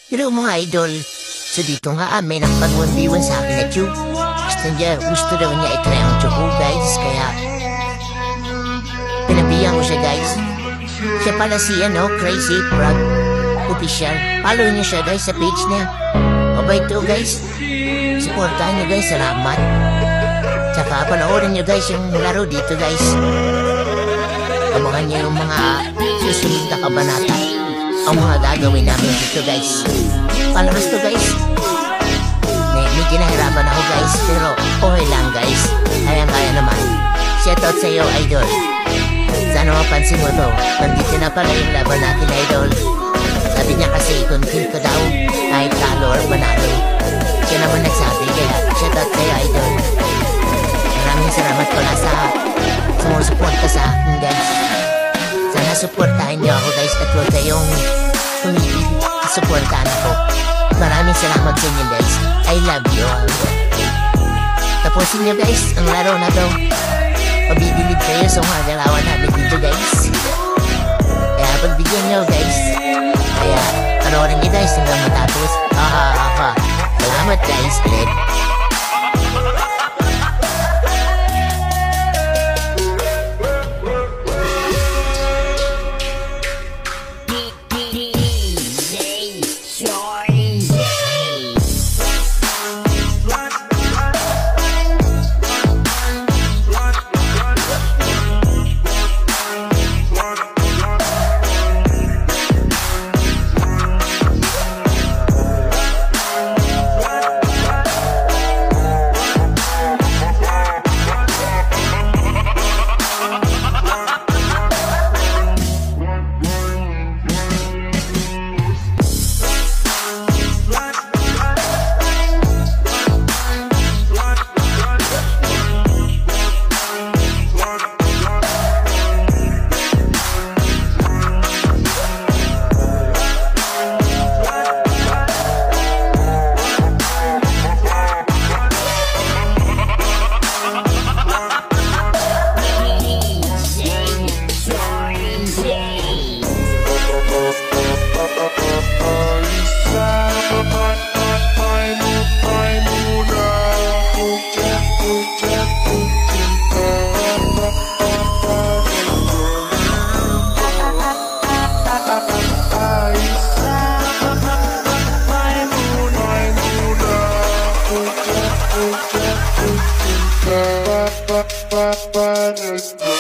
Hello mga idol. So dito nga may nakapag-1v1 sa akin na tube. Gusto daw niya i-try ang tube guys. Kaya pinabihan ko siya guys. Siya pala si Crazy Frog Official. Follow niyo siya guys sa page niya. Mabait to guys. Supportahan niyo guys. Salamat. Tsaka panoorin niyo guys yung laro dito guys. Abangan niyo yung mga susunod na kabanata. Ang mga gagawin namin dito guys. Palakas to guys. Medyo nahirapan ako guys. Pero okay lang guys. Kaya naman. Shoutout sa iyo idol. Sana mapansin mo to. Nandito na pala yung laban natin idol. Sabi niya kasi i-confirm ko daw. Kahit talo or panalo. Siya naman nagsabi. Kaya shoutout sa iyo idol. Maraming salamat pala sa sumusuporta sa akin guys. Sana supportahan niyo ako guys. At huwag kayong supportahan ako. Maraming salamat sa inyo guys. I love you all. Tapusin nyo guys ang laro na to. Pabibilib kayo sa mga galawan namin dito guys. Kaya pagbigyan nyo guys. Kaya panoorin nyo guys hanggang matapos. Salamat guys ulit. Bye.